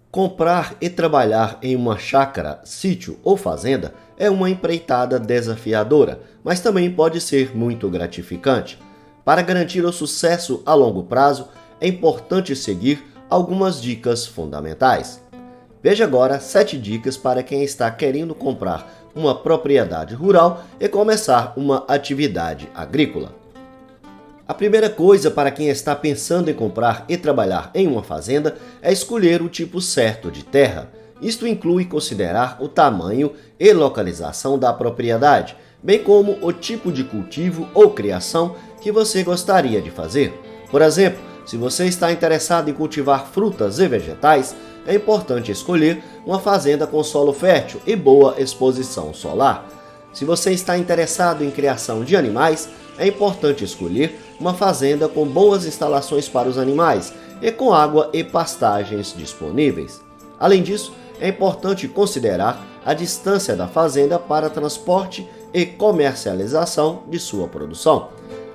Comprar e trabalhar em uma chácara, sítio ou fazenda é uma empreitada desafiadora, mas também pode ser muito gratificante. Para garantir o sucesso a longo prazo, é importante seguir algumas dicas fundamentais. Veja agora 7 dicas para quem está querendo comprar uma propriedade rural e começar uma atividade agrícola. A primeira coisa para quem está pensando em comprar e trabalhar em uma fazenda é escolher o tipo certo de terra. Isto inclui considerar o tamanho e localização da propriedade, bem como o tipo de cultivo ou criação que você gostaria de fazer. Por exemplo, se você está interessado em cultivar frutas e vegetais, é importante escolher uma fazenda com solo fértil e boa exposição solar. Se você está interessado em criação de animais, é importante escolher uma fazenda com boas instalações para os animais e com água e pastagens disponíveis. Além disso, é importante considerar a distância da fazenda para transporte e comercialização de sua produção.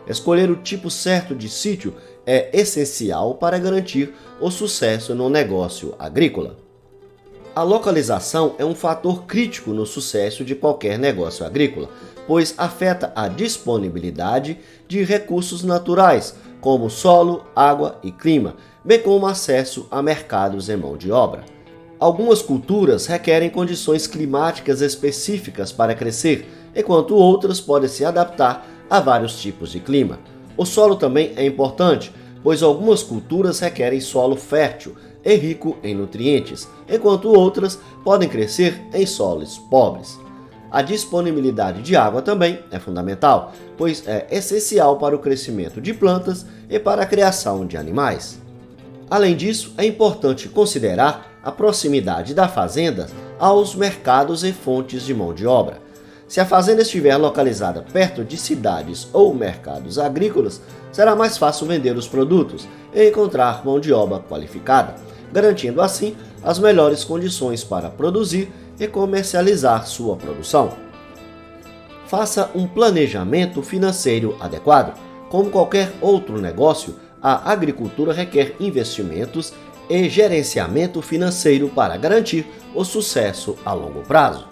Escolher o tipo certo de sítio é essencial para garantir o sucesso no negócio agrícola. A localização é um fator crítico no sucesso de qualquer negócio agrícola, pois afeta a disponibilidade de recursos naturais, como solo, água e clima, bem como acesso a mercados e mão de obra. Algumas culturas requerem condições climáticas específicas para crescer, enquanto outras podem se adaptar a vários tipos de clima. O solo também é importante, pois algumas culturas requerem solo fértil e rico em nutrientes, enquanto outras podem crescer em solos pobres. A disponibilidade de água também é fundamental, pois é essencial para o crescimento de plantas e para a criação de animais. Além disso, é importante considerar a proximidade da fazenda aos mercados e fontes de mão de obra. Se a fazenda estiver localizada perto de cidades ou mercados agrícolas, será mais fácil vender os produtos e encontrar mão de obra qualificada, garantindo assim as melhores condições para produzir e comercializar sua produção. Faça um planejamento financeiro adequado. Como qualquer outro negócio, a agricultura requer investimentos e gerenciamento financeiro para garantir o sucesso a longo prazo.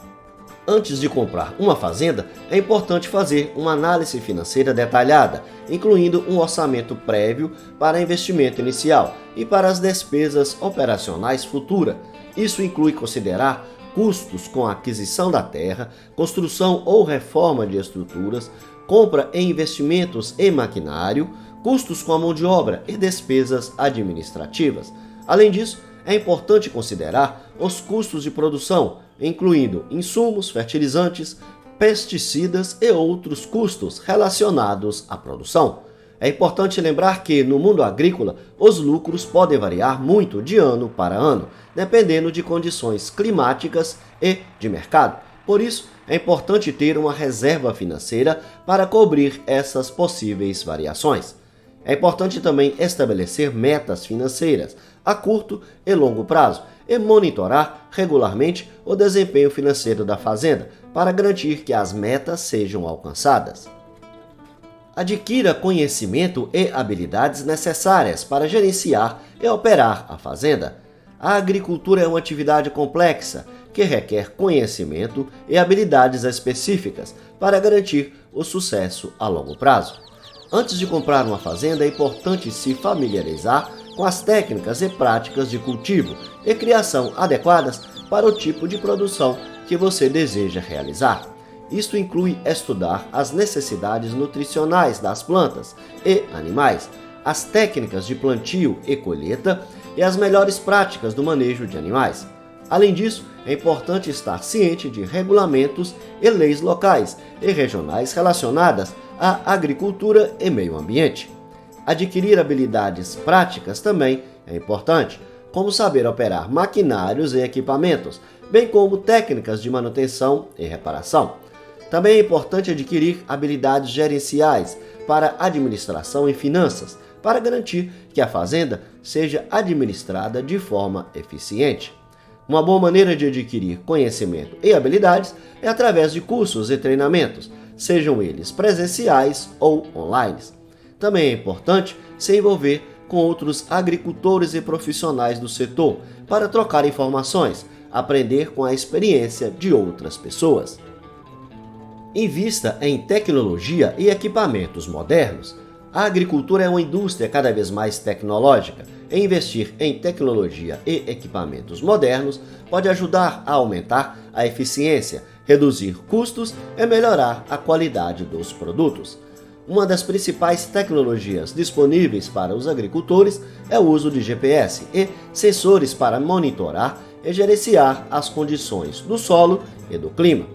Antes de comprar uma fazenda, é importante fazer uma análise financeira detalhada, incluindo um orçamento prévio para investimento inicial e para as despesas operacionais futuras. Isso inclui considerar custos com a aquisição da terra, construção ou reforma de estruturas, compra e investimentos em maquinário, custos com a mão de obra e despesas administrativas. Além disso, é importante considerar os custos de produção, incluindo insumos, fertilizantes, pesticidas e outros custos relacionados à produção. É importante lembrar que, no mundo agrícola, os lucros podem variar muito de ano para ano, dependendo de condições climáticas e de mercado. Por isso, é importante ter uma reserva financeira para cobrir essas possíveis variações. É importante também estabelecer metas financeiras a curto e longo prazo e monitorar regularmente o desempenho financeiro da fazenda para garantir que as metas sejam alcançadas. Adquira conhecimento e habilidades necessárias para gerenciar e operar a fazenda. A agricultura é uma atividade complexa que requer conhecimento e habilidades específicas para garantir o sucesso a longo prazo. Antes de comprar uma fazenda, é importante se familiarizar com as técnicas e práticas de cultivo e criação adequadas para o tipo de produção que você deseja realizar. Isto inclui estudar as necessidades nutricionais das plantas e animais, as técnicas de plantio e colheita e as melhores práticas do manejo de animais. Além disso, é importante estar ciente de regulamentos e leis locais e regionais relacionadas à agricultura e meio ambiente. Adquirir habilidades práticas também é importante, como saber operar maquinários e equipamentos, bem como técnicas de manutenção e reparação. Também é importante adquirir habilidades gerenciais para administração e finanças, para garantir que a fazenda seja administrada de forma eficiente. Uma boa maneira de adquirir conhecimento e habilidades é através de cursos e treinamentos, sejam eles presenciais ou online. Também é importante se envolver com outros agricultores e profissionais do setor para trocar informações, aprender com a experiência de outras pessoas. Invista em tecnologia e equipamentos modernos. A agricultura é uma indústria cada vez mais tecnológica. E investir em tecnologia e equipamentos modernos pode ajudar a aumentar a eficiência, reduzir custos e melhorar a qualidade dos produtos. Uma das principais tecnologias disponíveis para os agricultores é o uso de GPS e sensores para monitorar e gerenciar as condições do solo e do clima.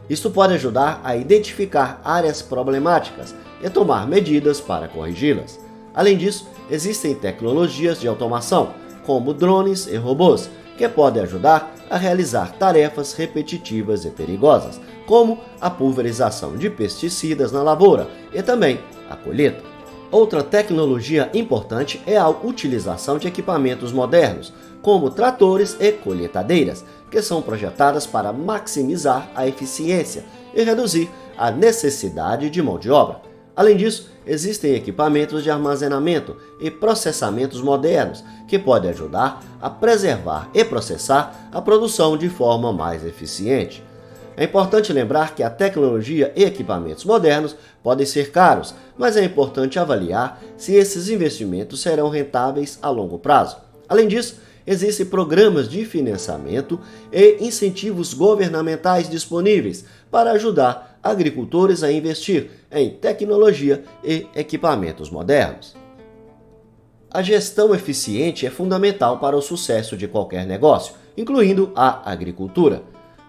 Isto pode ajudar a identificar áreas problemáticas e tomar medidas para corrigi-las. Além disso, existem tecnologias de automação, como drones e robôs, que podem ajudar a realizar tarefas repetitivas e perigosas, como a pulverização de pesticidas na lavoura e também a colheita. Outra tecnologia importante é a utilização de equipamentos modernos, como tratores e colheitadeiras, que são projetadas para maximizar a eficiência e reduzir a necessidade de mão de obra. Além disso, existem equipamentos de armazenamento e processamentos modernos que podem ajudar a preservar e processar a produção de forma mais eficiente. É importante lembrar que a tecnologia e equipamentos modernos podem ser caros, mas é importante avaliar se esses investimentos serão rentáveis a longo prazo. Além disso, existem programas de financiamento e incentivos governamentais disponíveis para ajudar agricultores a investir em tecnologia e equipamentos modernos. A gestão eficiente é fundamental para o sucesso de qualquer negócio, incluindo a agricultura.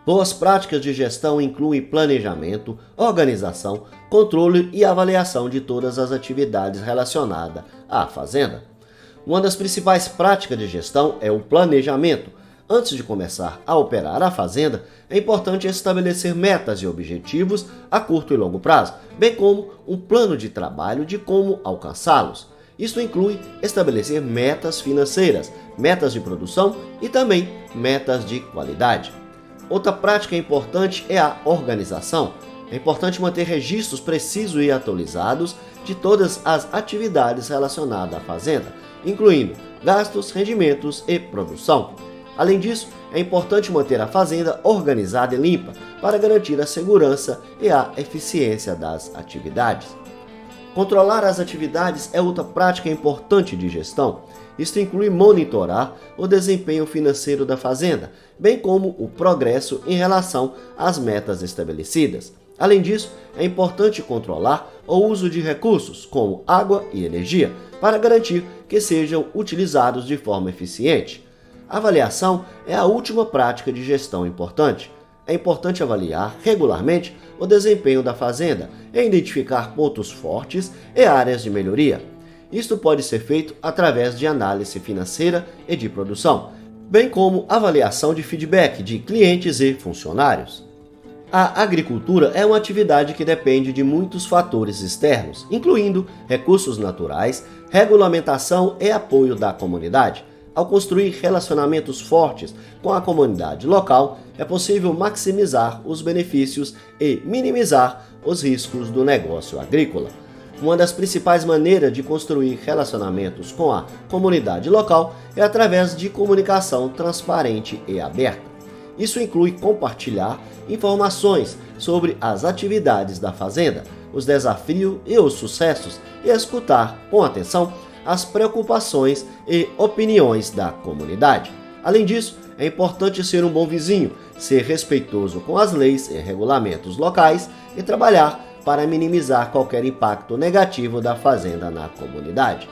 Boas práticas de gestão incluem planejamento, organização, controle e avaliação de todas as atividades relacionadas à fazenda. Uma das principais práticas de gestão é o planejamento. Antes de começar a operar a fazenda, é importante estabelecer metas e objetivos a curto e longo prazo, bem como um plano de trabalho de como alcançá-los. Isso inclui estabelecer metas financeiras, metas de produção e também metas de qualidade. Outra prática importante é a organização. É importante manter registros precisos e atualizados de todas as atividades relacionadas à fazenda, incluindo gastos, rendimentos e produção. Além disso, é importante manter a fazenda organizada e limpa para garantir a segurança e a eficiência das atividades. Controlar as atividades é outra prática importante de gestão. Isto inclui monitorar o desempenho financeiro da fazenda, bem como o progresso em relação às metas estabelecidas. Além disso, é importante controlar o uso de recursos, como água e energia, para garantir que sejam utilizados de forma eficiente. A avaliação é a última prática de gestão importante. É importante avaliar regularmente o desempenho da fazenda e identificar pontos fortes e áreas de melhoria. Isto pode ser feito através de análise financeira e de produção, bem como avaliação de feedback de clientes e funcionários. A agricultura é uma atividade que depende de muitos fatores externos, incluindo recursos naturais, regulamentação e apoio da comunidade. Ao construir relacionamentos fortes com a comunidade local, é possível maximizar os benefícios e minimizar os riscos do negócio agrícola. Uma das principais maneiras de construir relacionamentos com a comunidade local é através de comunicação transparente e aberta. Isso inclui compartilhar informações sobre as atividades da fazenda, os desafios e os sucessos e escutar com atenção as preocupações e opiniões da comunidade. Além disso, é importante ser um bom vizinho, ser respeitoso com as leis e regulamentos locais e trabalhar para minimizar qualquer impacto negativo da fazenda na comunidade.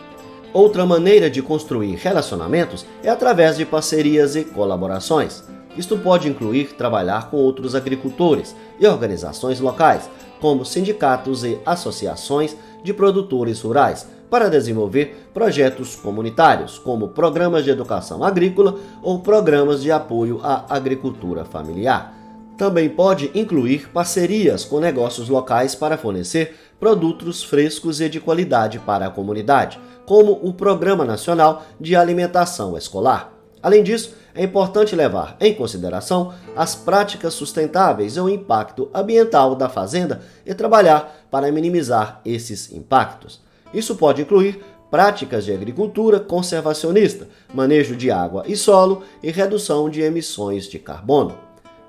Outra maneira de construir relacionamentos é através de parcerias e colaborações. Isto pode incluir trabalhar com outros agricultores e organizações locais, como sindicatos e associações de produtores rurais, para desenvolver projetos comunitários, como programas de educação agrícola ou programas de apoio à agricultura familiar. Também pode incluir parcerias com negócios locais para fornecer produtos frescos e de qualidade para a comunidade, como o Programa Nacional de Alimentação Escolar. Além disso, é importante levar em consideração as práticas sustentáveis e o impacto ambiental da fazenda e trabalhar para minimizar esses impactos. Isso pode incluir práticas de agricultura conservacionista, manejo de água e solo e redução de emissões de carbono.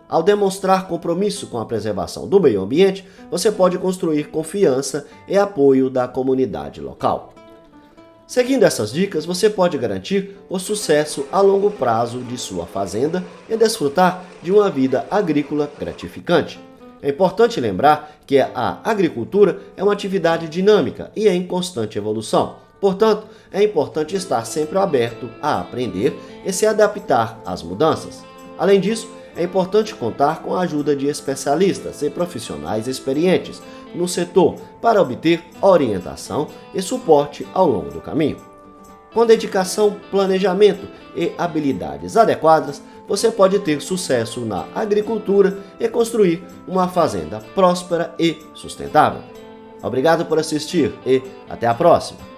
Ao demonstrar compromisso com a preservação do meio ambiente, você pode construir confiança e apoio da comunidade local. Seguindo essas dicas, você pode garantir o sucesso a longo prazo de sua fazenda e desfrutar de uma vida agrícola gratificante. É importante lembrar que a agricultura é uma atividade dinâmica e em constante evolução. Portanto, é importante estar sempre aberto a aprender e se adaptar às mudanças. Além disso, é importante contar com a ajuda de especialistas e profissionais experientes no setor para obter orientação e suporte ao longo do caminho. Com dedicação, planejamento e habilidades adequadas, você pode ter sucesso na agricultura e construir uma fazenda próspera e sustentável. Obrigado por assistir e até a próxima!